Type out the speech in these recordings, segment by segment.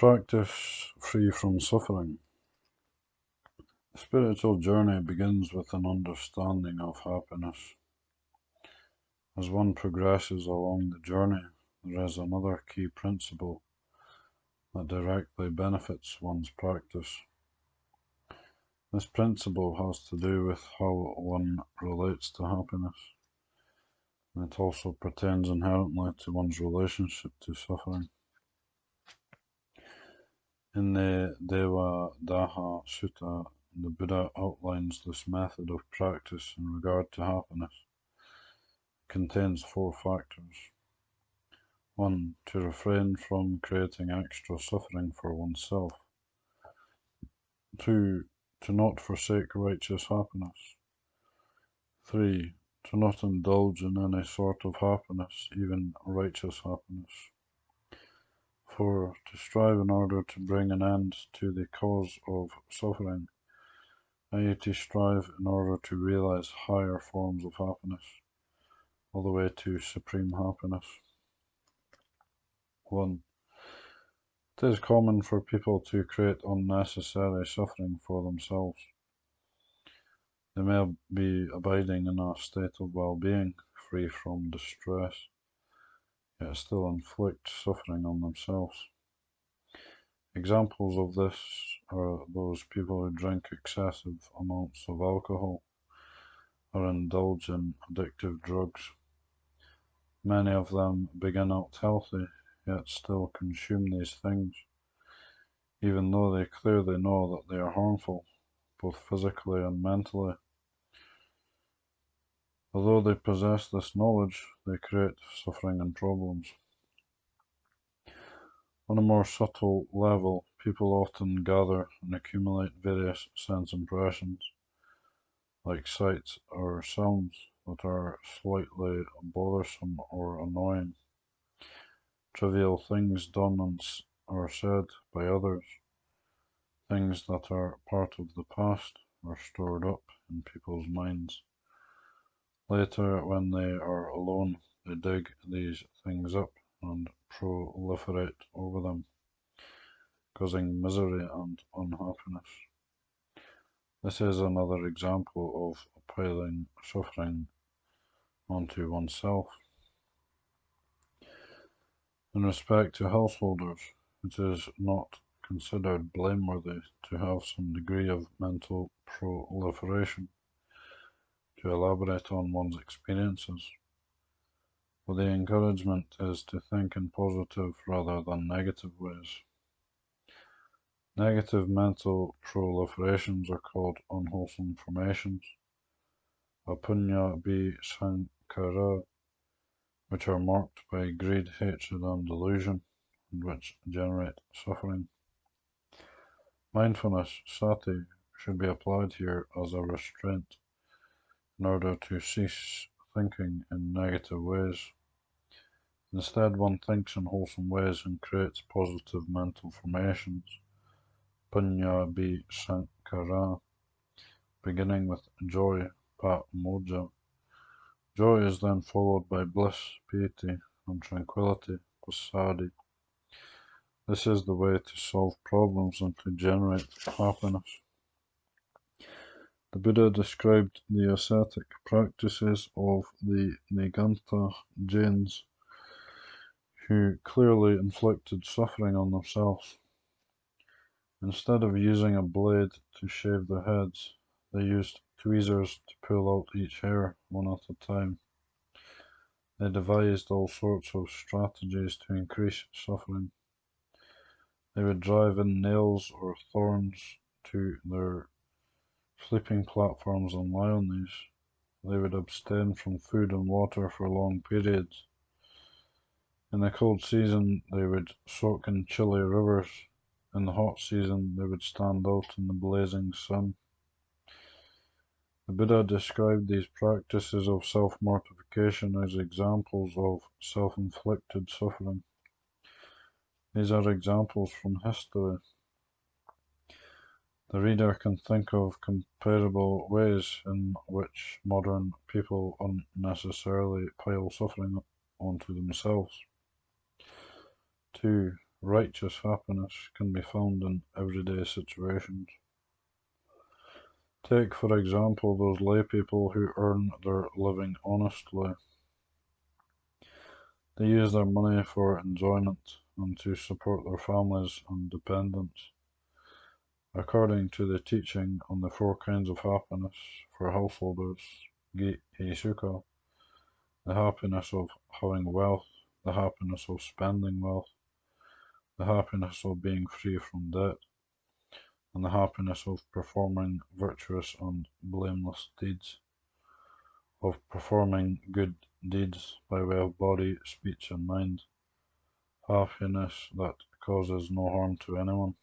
Practice free from suffering. The spiritual journey begins with an understanding of happiness. As one progresses along the journey, there is another key principle that directly benefits one's practice. This principle has to do with how one relates to happiness, and it also pertains inherently to one's relationship to suffering. In the Devadaha Sutta, the Buddha outlines this method of practice in regard to happiness. It contains 4 factors. 1. To refrain from creating extra suffering for oneself. 2. To not forsake righteous happiness. 3. To not indulge in any sort of happiness, even righteous happiness. 4. To strive in order to bring an end to the cause of suffering, i.e. to strive in order to realize higher forms of happiness, all the way to supreme happiness. 1. It is common for people to create unnecessary suffering for themselves. They may be abiding in a state of well-being, free from distress, yet still inflict suffering on themselves. Examples of this are those people who drink excessive amounts of alcohol or indulge in addictive drugs. Many of them begin out healthy, yet still consume these things, even though they clearly know that they are harmful, both physically and mentally. Although they possess this knowledge, they create suffering and problems. On a more subtle level, people often gather and accumulate various sense impressions, like sights or sounds, that are slightly bothersome or annoying. Trivial things done or said by others, things that are part of the past, are stored up in people's minds. Later, when they are alone, they dig these things up and proliferate over them, causing misery and unhappiness. This is another example of piling suffering onto oneself. In respect to householders, it is not considered blameworthy to have some degree of mental proliferation, to elaborate on one's experiences, but the encouragement is to think in positive rather than negative ways. Negative mental proliferations are called unwholesome formations, apunya sankara, which are marked by greed, hatred, and delusion, and which generate suffering. Mindfulness, sati, should be applied here as a restraint in order to cease thinking in negative ways. Instead, one thinks in wholesome ways and creates positive mental formations, punya sankara, beginning with joy, pa moja. Joy is then followed by bliss, piety, and tranquility, pasadi. This is the way to solve problems and to generate happiness. The Buddha described the ascetic practices of the Nigantha Jains, who clearly inflicted suffering on themselves. Instead of using a blade to shave their heads, they used tweezers to pull out each hair one at a time. They devised all sorts of strategies to increase suffering. They would drive in nails or thorns to their sleeping platforms and lie on these. They would abstain from food and water for long periods. In the cold season, they would soak in chilly rivers. In the hot season, they would stand out in the blazing sun. The Buddha described these practices of self-mortification as examples of self-inflicted suffering. These are examples from history. The reader can think of comparable ways in which modern people unnecessarily pile suffering onto themselves. 2. righteous happiness can be found in everyday situations. Take, for example, those laypeople who earn their living honestly. They use their money for enjoyment and to support their families and dependents. According to the teaching on the four kinds of happiness for householders, Geisuka, the happiness of having wealth, the happiness of spending wealth, the happiness of being free from debt, and the happiness of performing virtuous and blameless deeds, of performing good deeds by way of body, speech, and mind, happiness that causes no harm to anyone.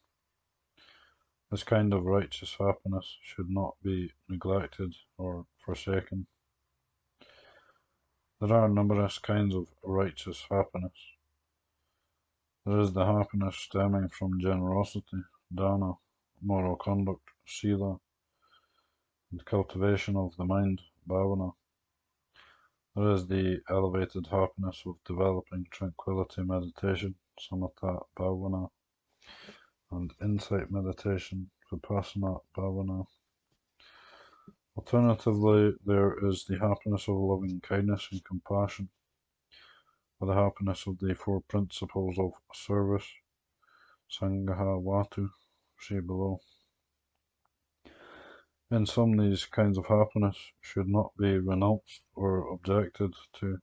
This kind of righteous happiness should not be neglected or forsaken. There are numerous kinds of righteous happiness. There is the happiness stemming from generosity, dana, moral conduct, sila, and cultivation of the mind, bhavana. There is the elevated happiness of developing tranquility meditation, samatha bhavana, and insight meditation, vipassana bhavana. Alternatively, there is the happiness of loving kindness and compassion, or the happiness of the four principles of service, Sangha Watu, see below. In sum, these kinds of happiness should not be renounced or objected to.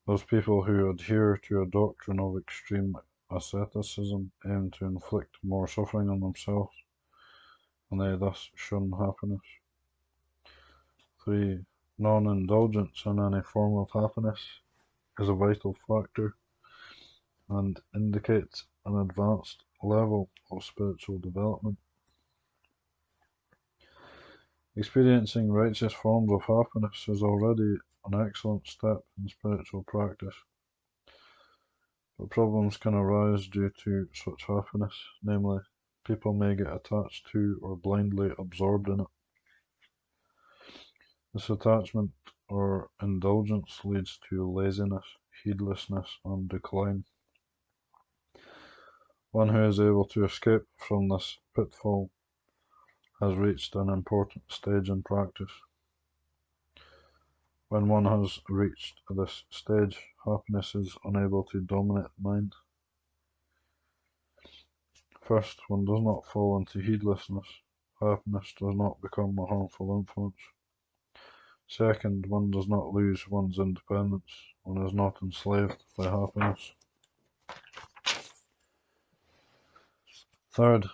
Those people who adhere to a doctrine of extreme asceticism aim to inflict more suffering on themselves, and they thus shun happiness. 3. Non-indulgence in any form of happiness is a vital factor and indicates an advanced level of spiritual development. Experiencing righteous forms of happiness is already an excellent step in spiritual practice, but problems can arise due to such happiness, namely, people may get attached to or blindly absorbed in it. This attachment or indulgence leads to laziness, heedlessness, and decline. One who is able to escape from this pitfall has reached an important stage in practice. When one has reached this stage, happiness is unable to dominate the mind. First, one does not fall into heedlessness. Happiness does not become a harmful influence. Second, one does not lose one's independence. One is not enslaved by happiness. Third,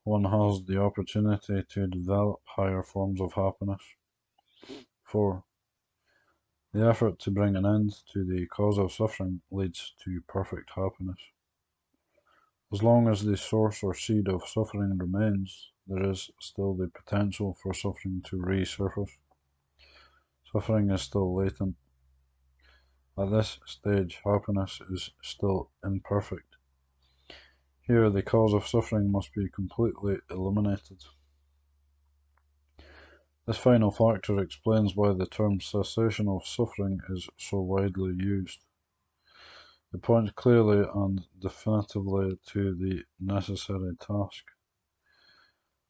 one has the opportunity to develop higher forms of happiness. 4. The effort to bring an end to the cause of suffering leads to perfect happiness. As long as the source or seed of suffering remains, there is still the potential for suffering to resurface. Suffering is still latent. At this stage, happiness is still imperfect. Here, the cause of suffering must be completely eliminated. This final factor explains why the term cessation of suffering is so widely used. It points clearly and definitively to the necessary task.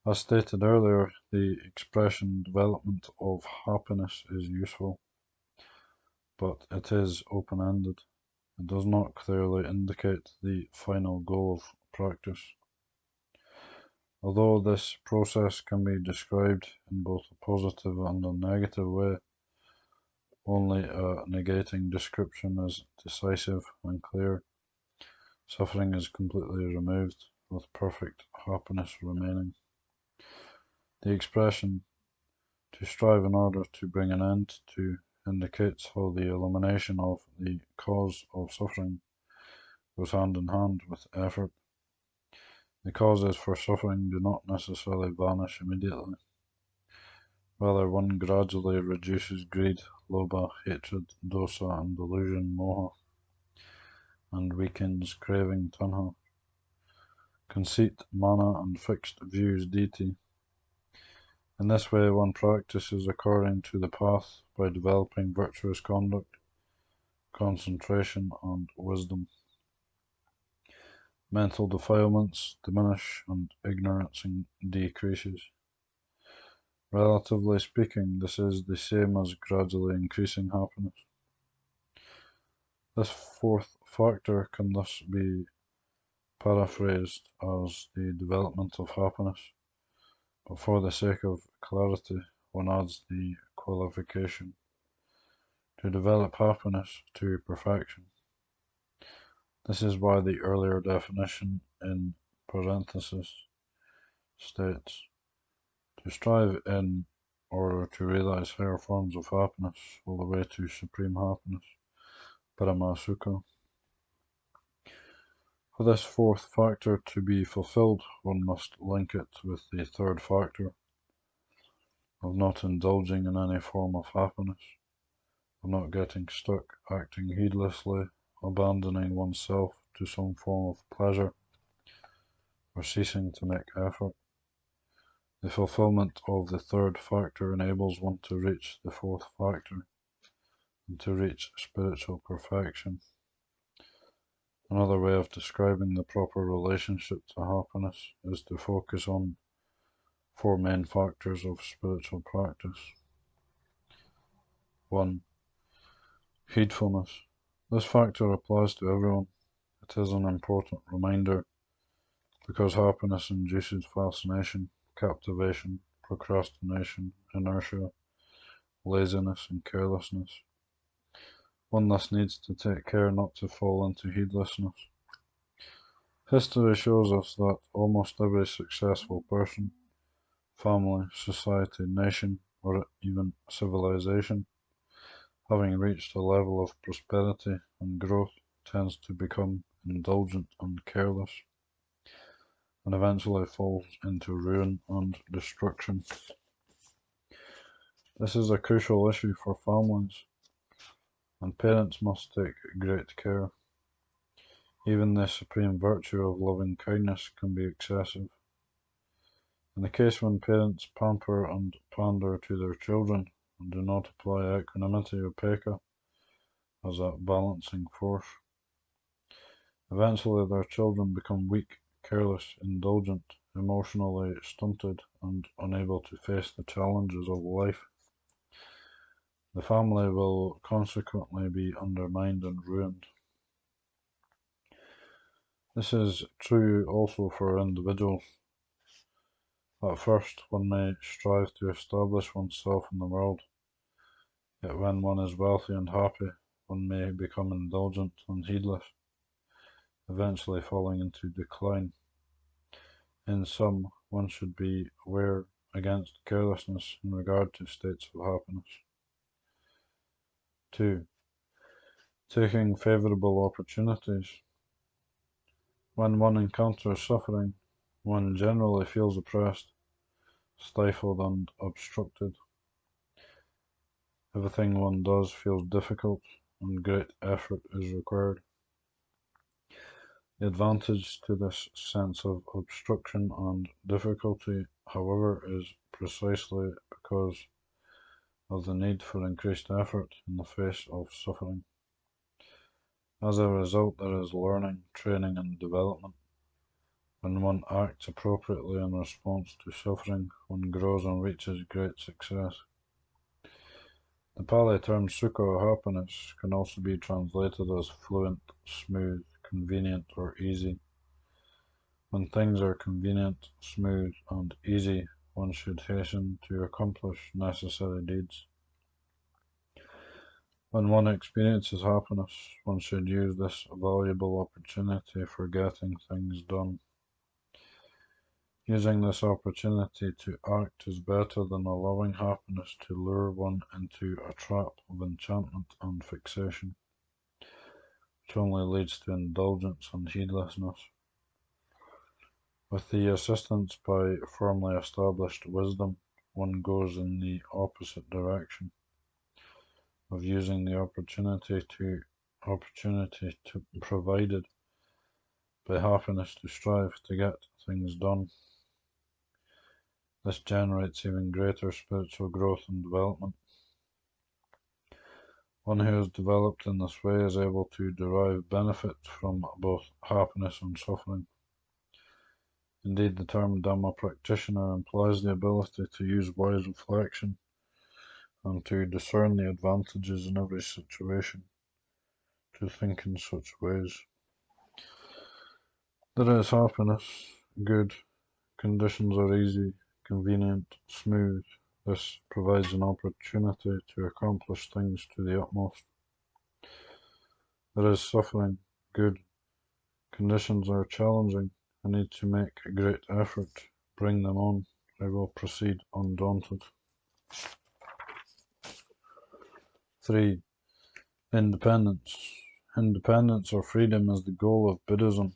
As stated earlier, the expression development of happiness is useful, but it is open-ended. It does not clearly indicate the final goal of practice. Although this process can be described in both a positive and a negative way, only a negating description is decisive and clear. Suffering is completely removed, with perfect happiness remaining. The expression "to strive in order to bring an end to" indicates how the elimination of the cause of suffering goes hand in hand with effort. The causes for suffering do not necessarily vanish immediately. Rather, one gradually reduces greed, lobha, hatred, dosa, and delusion, moha, and weakens craving, tanha, conceit, mana, and fixed views, diti. In this way, one practices according to the path by developing virtuous conduct, concentration, and wisdom. Mental defilements diminish and ignorance decreases. Relatively speaking, this is the same as gradually increasing happiness. This fourth factor can thus be paraphrased as the development of happiness, but for the sake of clarity, one adds the qualification to develop happiness to perfection. This is why the earlier definition in parenthesis states, to strive in order to realize higher forms of happiness all the way to supreme happiness, Paramasukha. For this fourth factor to be fulfilled, one must link it with the third factor of not indulging in any form of happiness, of not getting stuck, acting heedlessly, abandoning oneself to some form of pleasure, or ceasing to make effort. The fulfillment of the third factor enables one to reach the fourth factor and to reach spiritual perfection. Another way of describing the proper relationship to happiness is to focus on four main factors of spiritual practice. 1. Heedfulness. This factor applies to everyone. It is an important reminder because happiness induces fascination, captivation, procrastination, inertia, laziness, and carelessness. One thus needs to take care not to fall into heedlessness. History shows us that almost every successful person, family, society, nation, or even civilization, having reached a level of prosperity and growth, tends to become indulgent and careless, and eventually falls into ruin and destruction. This is a crucial issue for families, and parents must take great care. Even the supreme virtue of loving kindness can be excessive. In the case when parents pamper and pander to their children and do not apply equanimity upekkha as a balancing force, eventually their children become weak, careless, indulgent, emotionally stunted, and unable to face the challenges of life. The family will consequently be undermined and ruined. This is true also for individuals. At first, one may strive to establish oneself in the world, yet when one is wealthy and happy, one may become indulgent and heedless, eventually falling into decline. In sum, one should be aware against carelessness in regard to states of happiness. 2. Taking favorable opportunities. When one encounters suffering, one generally feels oppressed, stifled, and obstructed. Everything one does feels difficult, and great effort is required. The advantage to this sense of obstruction and difficulty, however, is precisely because of the need for increased effort in the face of suffering. As a result, there is learning, training, and development. When one acts appropriately in response to suffering, one grows and reaches great success. The Pali term sukha or happiness can also be translated as fluent, smooth, convenient, or easy. When things are convenient, smooth, and easy, one should hasten to accomplish necessary deeds. When one experiences happiness, one should use this valuable opportunity for getting things done. Using this opportunity to act is better than allowing happiness to lure one into a trap of enchantment and fixation, which only leads to indulgence and heedlessness. With the assistance by firmly established wisdom, one goes in the opposite direction of using the opportunity provided by happiness to strive to get things done. This generates even greater spiritual growth and development. One who is developed in this way is able to derive benefit from both happiness and suffering. Indeed, the term Dhamma practitioner implies the ability to use wise reflection and to discern the advantages in every situation, to think in such ways. There is happiness, good, conditions are easy, convenient, smooth. This provides an opportunity to accomplish things to the utmost. There is suffering, good, conditions are challenging. I need to make a great effort. Bring them on. I will proceed undaunted. 3. Independence. Independence or freedom is the goal of Buddhism.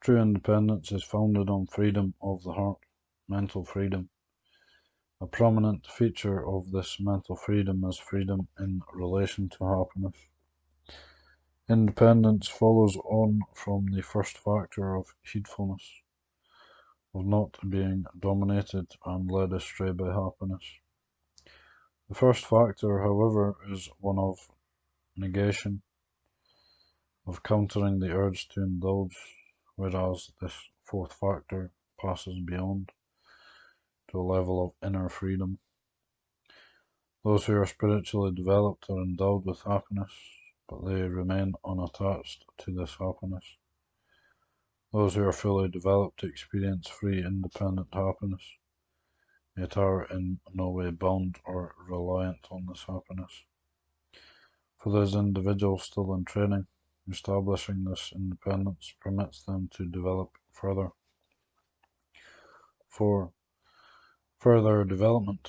True independence is founded on freedom of the heart, mental freedom. A prominent feature of this mental freedom is freedom in relation to happiness. Independence follows on from the first factor of heedfulness, of not being dominated and led astray by happiness. The first factor, however, is one of negation, of countering the urge to indulge, whereas this fourth factor passes beyond to a level of inner freedom. Those who are spiritually developed are endowed with happiness, but they remain unattached to this happiness. Those who are fully developed experience free, independent happiness, yet are in no way bound or reliant on this happiness. For those individuals still in training, establishing this independence permits them to develop further. 4. Further development.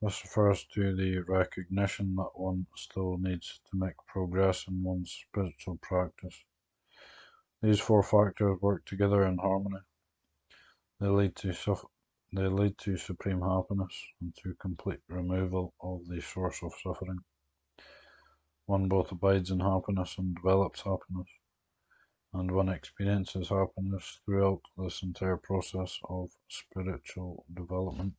This refers to the recognition that one still needs to make progress in one's spiritual practice. These four factors work together in harmony. They lead to supreme happiness and to complete removal of the source of suffering. One both abides in happiness and develops happiness, and one experiences happiness throughout this entire process of spiritual development.